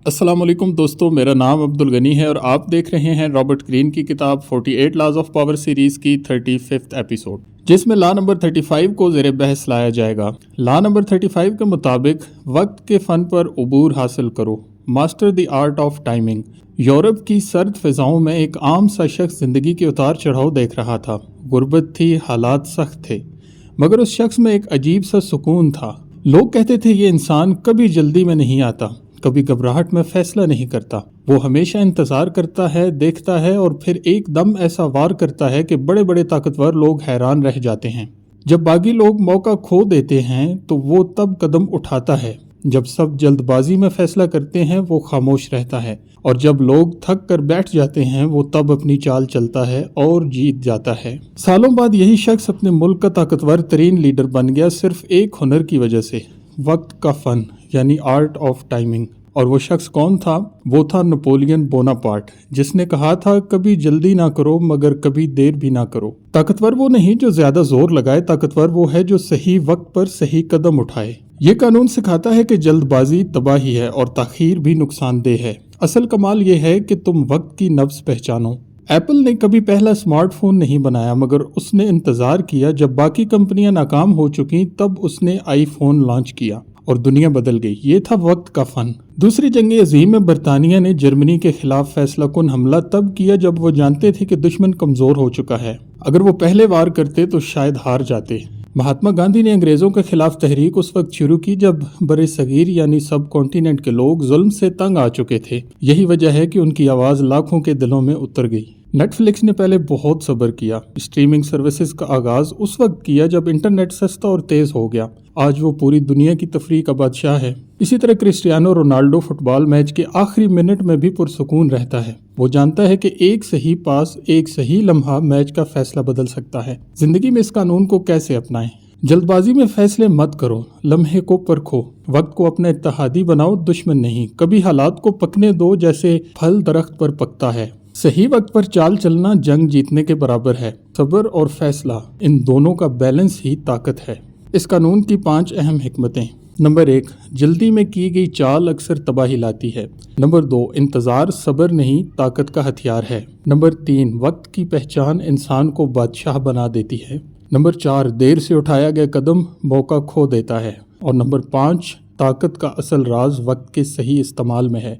अस्सलाम वालेकुम दोस्तों, मेरा नाम अब्दुल गनी है और आप देख रहे हैं रॉबर्ट ग्रीन की किताब 48 लॉज ऑफ पावर सीरीज़ की 35th एपिसोड, जिसमें लॉ नंबर 35 को ज़ेर बहस लाया जाएगा। लॉ नंबर 35 के मुताबिक वक्त के फ़न पर उबूर हासिल करो, master the art of timing. Europe की सर्द फ़िज़ाओं में एक आम सा शख्स ज़िंदगी के उतार चढ़ाव देख रहा था। गुर्बत थी, हालात सख्त थे, मगर उस शख्स में एक अजीब सा सुकून था। लोग कहते थे ये इंसान कभी जल्दी में नहीं आता, कभी घबराहट में फैसला नहीं करता। वो हमेशा इंतज़ार करता है, देखता है और फिर एकदम ऐसा वार करता है कि बड़े बड़े ताकतवर लोग हैरान रह जाते हैं। जब बाकी लोग मौका खो देते हैं तो वो तब कदम उठाता है। जब सब जल्दबाजी में फैसला करते हैं वो खामोश रहता है, और जब लोग थक कर बैठ जाते हैं वो तब अपनी चाल चलता है और जीत जाता है। सालों बाद यही शख्स अपने मुल्क का ताकतवर तरीन लीडर बन गया, सिर्फ एक हुनर की वजह से, वक्त का फ़न यानी आर्ट ऑफ टाइमिंग। और वो शख्स कौन था? वो था नेपोलियन बोनापार्ट, जिसने कहा था कभी जल्दी ना करो मगर कभी देर भी ना करो। ताकतवर वो नहीं जो ज्यादा जोर लगाए, ताकतवर वो है जो सही वक्त पर सही कदम उठाए। ये कानून सिखाता है कि जल्दबाजी तबाही है और ताखीर भी नुकसानदेह है। असल कमाल ये है कि तुम वक्त की नब्ज पहचानो। एप्पल ने कभी पहला स्मार्टफोन नहीं बनाया, मगर उसने इंतजार किया। जब बाकी कंपनियां नाकाम हो चुकी तब उसने आईफोन लॉन्च किया और दुनिया बदल गई। ये था वक्त का फन। दूसरी जंग अजीम में बरतानिया ने जर्मनी के खिलाफ फैसला कुन हमला तब किया जब वो जानते थे कि दुश्मन कमजोर हो चुका है। अगर वो पहले वार करते तो शायद हार जाते। महात्मा गांधी ने अंग्रेजों के खिलाफ तहरीक उस वक्त शुरू की जब बड़े सगीर यानी सब कॉन्टिनेंट के लोग जुल्म से तंग आ चुके थे। यही वजह है कि उनकी आवाज लाखों के दिलों में उतर गई। नेटफ्लिक्स ने पहले बहुत सब्र किया। स्ट्रीमिंग सर्विसेज का आगाज उस वक्त किया जब इंटरनेट सस्ता और तेज हो गया। आज वो पूरी दुनिया की तफरीह का बादशाह है। इसी तरह क्रिस्टियानो रोनाल्डो फुटबॉल मैच के आखिरी मिनट में भी पुरसुकून रहता है। वो जानता है कि एक सही पास, एक सही लम्हा मैच का फैसला बदल सकता है। जिंदगी में इस कानून को कैसे अपनाएं? जल्दबाजी में फैसले मत करो, लम्हे को परखो, वक्त को अपना इत्तेहादी बनाओ, दुश्मन नहीं। कभी हालात को पकने दो जैसे फल दरख्त पर पकता है। सही वक्त पर चाल चलना जंग जीतने के बराबर है। सब्र और फैसला, इन दोनों का बैलेंस ही ताकत है। इस कानून की 5 अहम हिकमतें। नंबर 1, जल्दी में की गई चाल अक्सर तबाही लाती है। नंबर 2, इंतज़ार सब्र नहीं ताकत का हथियार है। नंबर 3, वक्त की पहचान इंसान को बादशाह बना देती है। नंबर 4, देर से उठाया गया कदम मौका खो देता है। और नंबर 5, ताकत का असल राज वक्त के सही इस्तेमाल में है।